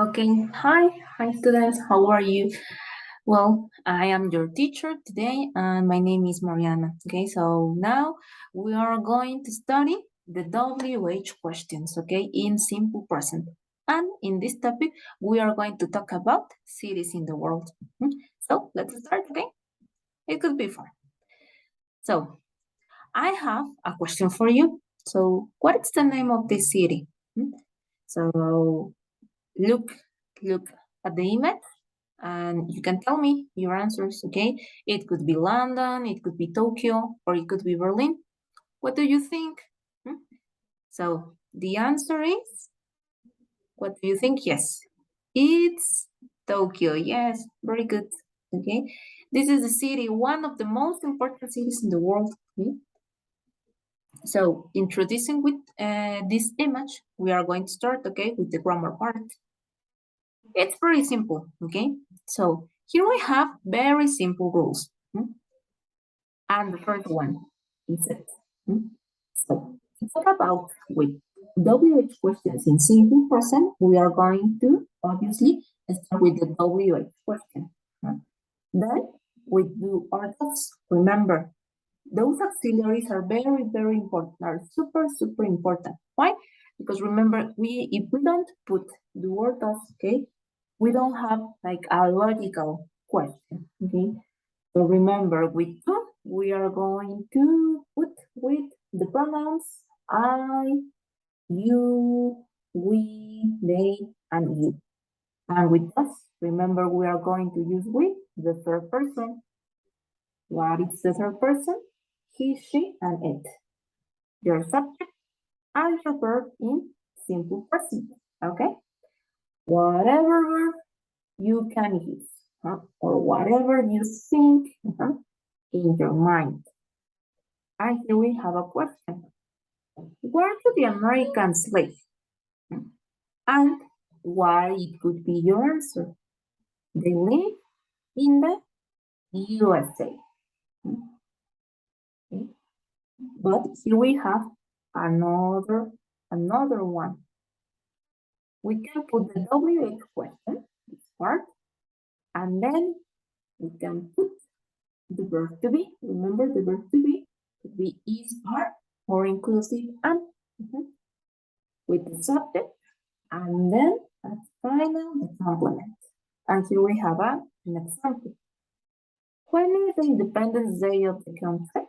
Okay, hi students, how are you? Well, I am your teacher today and my name is Mariana. Okay, so now we are going to study the WH questions, okay, in simple present. And in this topic, we are going to talk about cities in the world. So let's start, okay? It could be fun. So I have a question for you. So what is the name of this city? So look, look at the image and you can tell me your answers, okay? It could be London, it could be Tokyo, or it could be Berlin. What do you think? So the answer is, what do you think? Yes, it's Tokyo. Yes, very good. Okay, this is the city, one of the most important cities in the world. Okay? So introducing with this image, we are going to start, okay, with the grammar part. It's very simple, okay? So here we have very simple rules. And the first one is it. So to talk about with WH questions in simple present, we are going to obviously start with the WH question. Then we do articles. Remember, those auxiliaries are very, very important, are super, super important. Why? Because remember, if we don't put the word of, okay, we don't have like a logical question, okay? So remember, with to, we are going to put with the pronouns I, you, we, they, and you. And with us, remember, we are going to use with the third person. What is the third person? He, she, and it. Your subject and your verb in simple present. Okay? Whatever verb you can use, or whatever you think in your mind. And here we have a question. Where do the Americans live? And why it could be your answer. They live in the USA. Okay. But here we have another one. We can put the WH question, this part, and then we can put the verb to be. Remember, the verb to be could be is, are, or inclusive and with the subject, and then at final the complement. And here we have an example. When is the Independence Day of the country?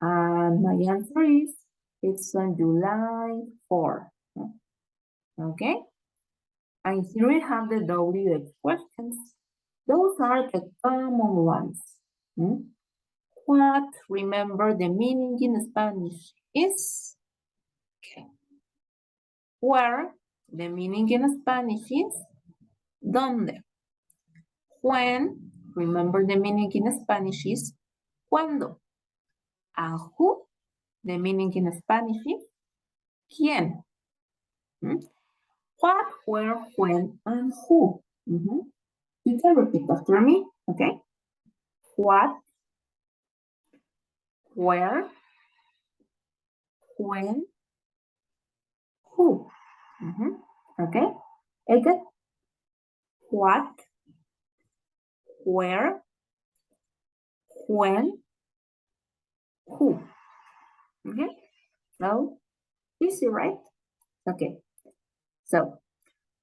And my answer is, it's on July 4. Okay? And here we have the WH questions. Those are the common ones. What, remember the meaning in Spanish is? Okay. Where, the meaning in Spanish is ¿dónde? When, remember the meaning in Spanish is ¿cuándo? And who, the meaning in Spanish is ¿quién? What, where, when, and who. You can repeat after me, okay? What, where, when, who. Okay? Again, what, where, when, who. Okay? So, easy, right? Okay. So,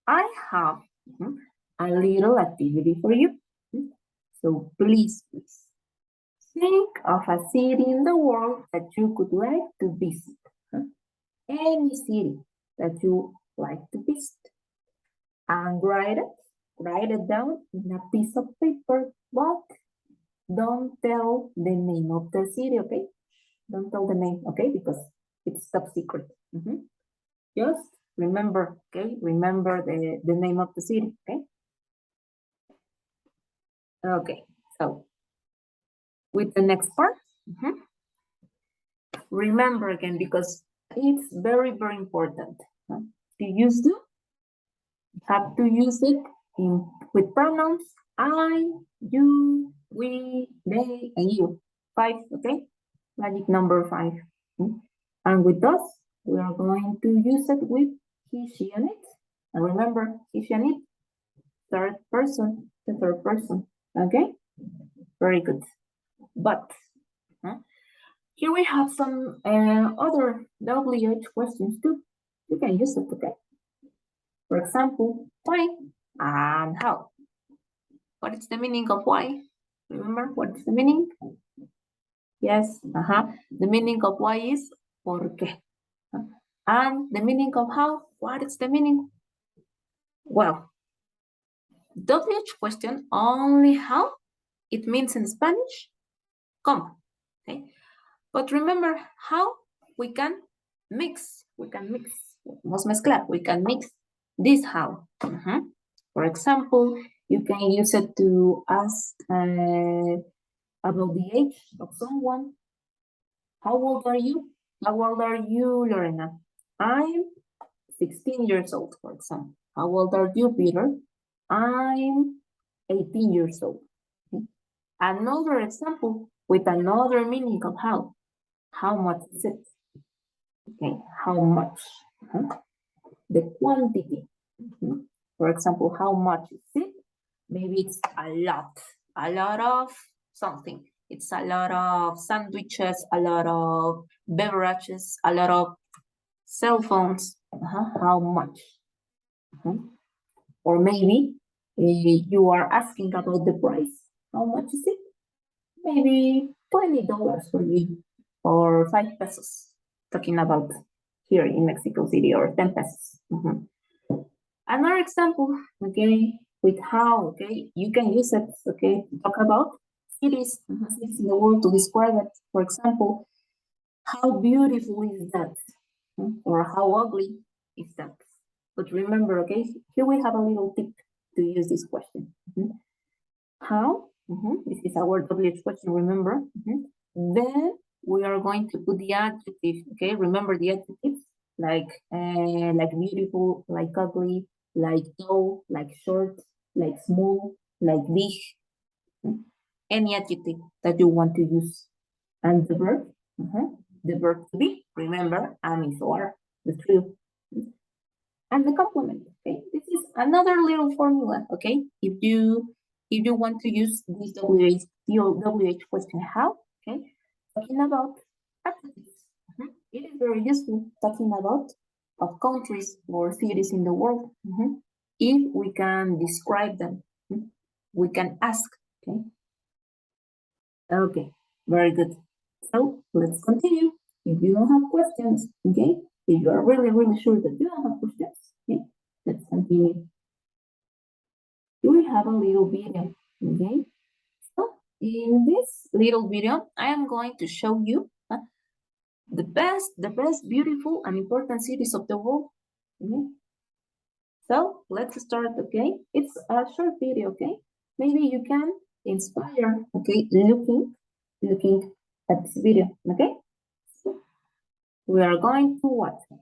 I have a little activity for you. So, please, think of a city in the world that you could like to visit. Any city that you like to visit. And write it down in a piece of paper, but don't tell the name of the city, okay? Don't tell the name, okay? Because it's top secret. Just remember, okay? Remember the name of the city, okay? Okay, so with the next part, remember again, because it's very, very important to use them. You have to use it with pronouns I, you, we, they, and you. 5, okay? Magic number 5. And with us, we are going to use it with he, she, and it. And remember, if you need third person, the third person. Okay? Very good. But here we have some other WH questions too. You can use it, okay? For example, why and how. What is the meaning of why? Remember what is the meaning? Yes, the meaning of why is por qué. And the meaning of how, what is the meaning? Well, WH question only how, it means in Spanish, como. Okay? But remember how we can mix, vamos mezclar, we can mix this how. For example, you can use it to ask about the age of someone. How old are you? How old are you, Lorena? I'm 16 years old, for example. How old are you, Peter? I'm 18 years old. Okay. Another example with another meaning of how. How much is it? Okay, how much? The quantity. For example, how much is it? Maybe it's a lot of something. It's a lot of sandwiches, a lot of beverages, a lot of cell phones. How much? Or maybe you are asking about the price. How much is it? Maybe $20 for you, or 5 pesos. Talking about here in Mexico City, or 10 pesos. Another example, okay, with how, okay, you can use it, okay, to talk about cities, cities in the world, to describe it. For example, how beautiful is that? Or how ugly is that? But remember, okay, here we have a little tip to use this question. How? This is our WH question, remember? Then we are going to put the adjective, okay? Remember the adjectives, like beautiful, like ugly, like tall, like short, like small, like big. Any adjective that you want to use. And the verb to be, remember, am, is, or, the true. And the complement, okay? This is another little formula, okay? If you want to use this WH question, how, okay? Talking about adjectives. It is very useful talking about of countries or cities in the world. If we can describe them, we can ask, okay? Okay, very good. So let's continue. If you don't have questions, okay? If you are really, really sure that you don't have questions, okay? Let's continue. We have a little video, okay? So in this little video, I am going to show you the best, beautiful, and important cities of the world. Okay? So let's start, okay? It's a short video, okay? Maybe you can inspire, okay, looking at this video, okay? So we are going to watch it.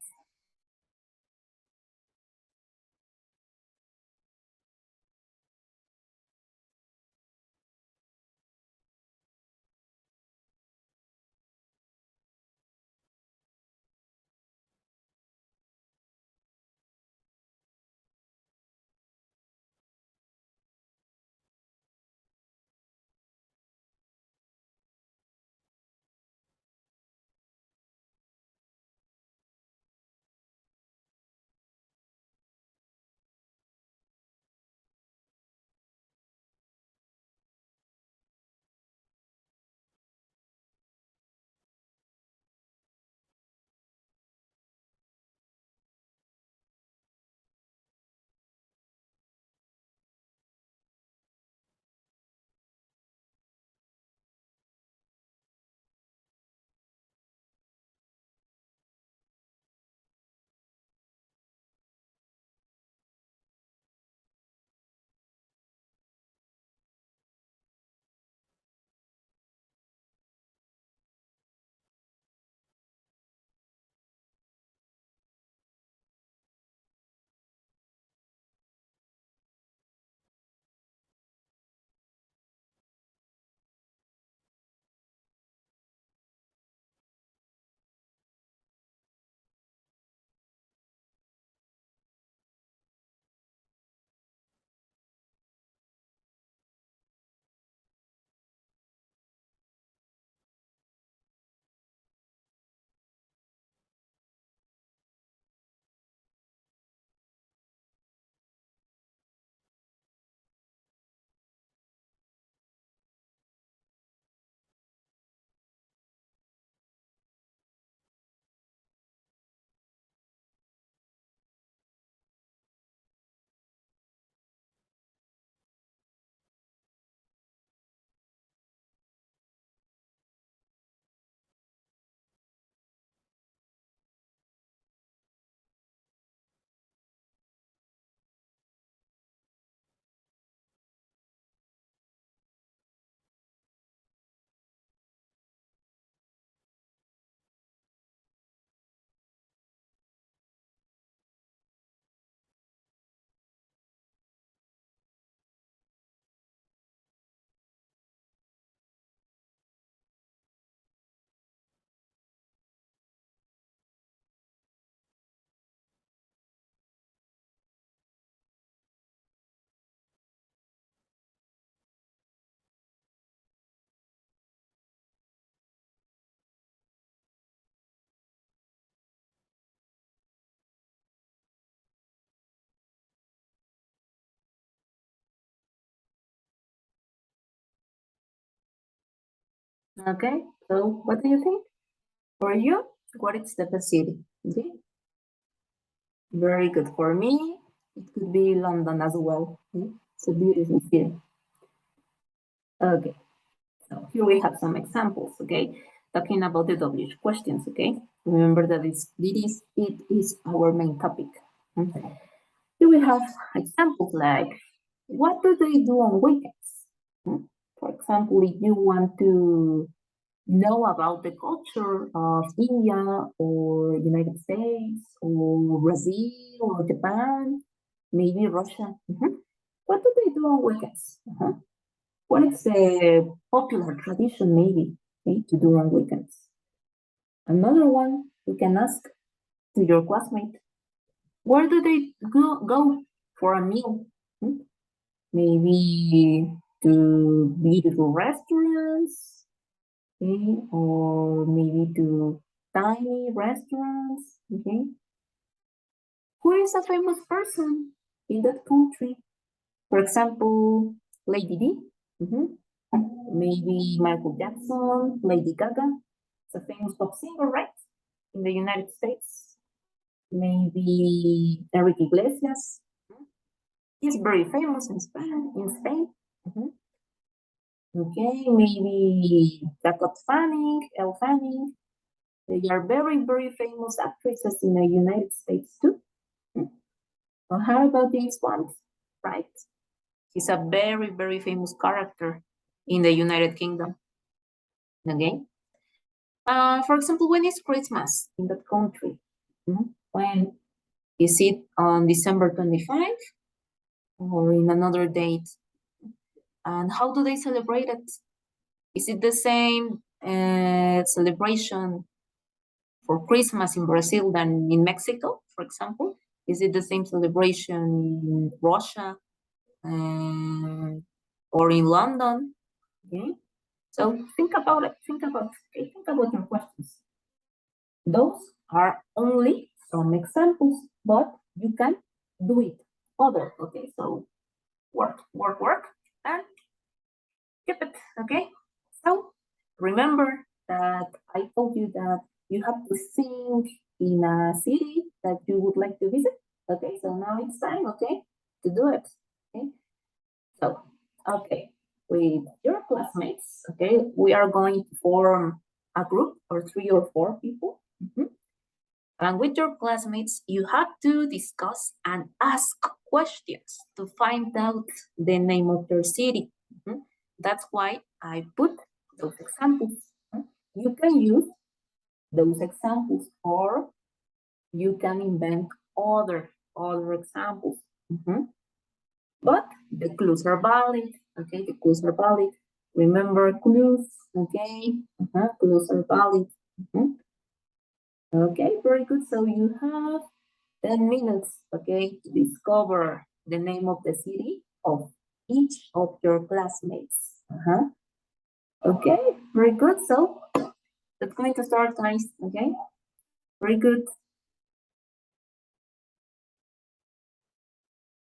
Okay, so what do you think? For you, what is the best city? Okay, very good. For me, it could be London as well. Okay? It's a beautiful city. Okay, so here we have some examples. Okay, talking about the W questions. Okay, remember that it is our main topic. Okay. Here we have examples like, what do they do on weekends? For example, if you want to know about the culture of India or United States or Brazil or Japan, maybe Russia. What do they do on weekends? What is a popular tradition maybe to do on weekends? Another one you can ask to your classmate, where do they go for a meal? Maybe to beautiful restaurants, okay, or maybe to tiny restaurants, okay. Who is a famous person in that country? For example, Lady D, maybe Michael Jackson, Lady Gaga, it's a famous pop singer, right? In the United States. Maybe Enrique Iglesias. He's very famous in Spain. Okay, maybe Dakota Fanning, Elle Fanning. They are very, very famous actresses in the United States too. Well, how about these ones? Right? He's a very, very famous character in the United Kingdom. Okay. For example, when is Christmas in that country? When is it on December 25 or in another date? And how do they celebrate it? Is it the same celebration for Christmas in Brazil than in Mexico, for example? Is it the same celebration in Russia or in London? Okay. So think about it. Think about your questions. Those are only some examples, but you can do it. Other. Okay. So work, work, work, and keep it. Okay. So remember that I told you that you have to think in a city that you would like to visit. Okay, so now it's time, okay, to do it. Okay, so okay, with your classmates, okay, we are going to form a group or 3 or 4 people. And with your classmates, you have to discuss and ask questions to find out the name of your city. That's why I put those examples. You can use those examples or you can invent other examples. But the clues are valid. Okay, the clues are valid. Remember clues. Okay, clues are valid. Okay, very good. So you have 10 minutes, okay, to discover the name of the city of each of your classmates. Okay, very good. So that's going to start, guys. Okay, very good.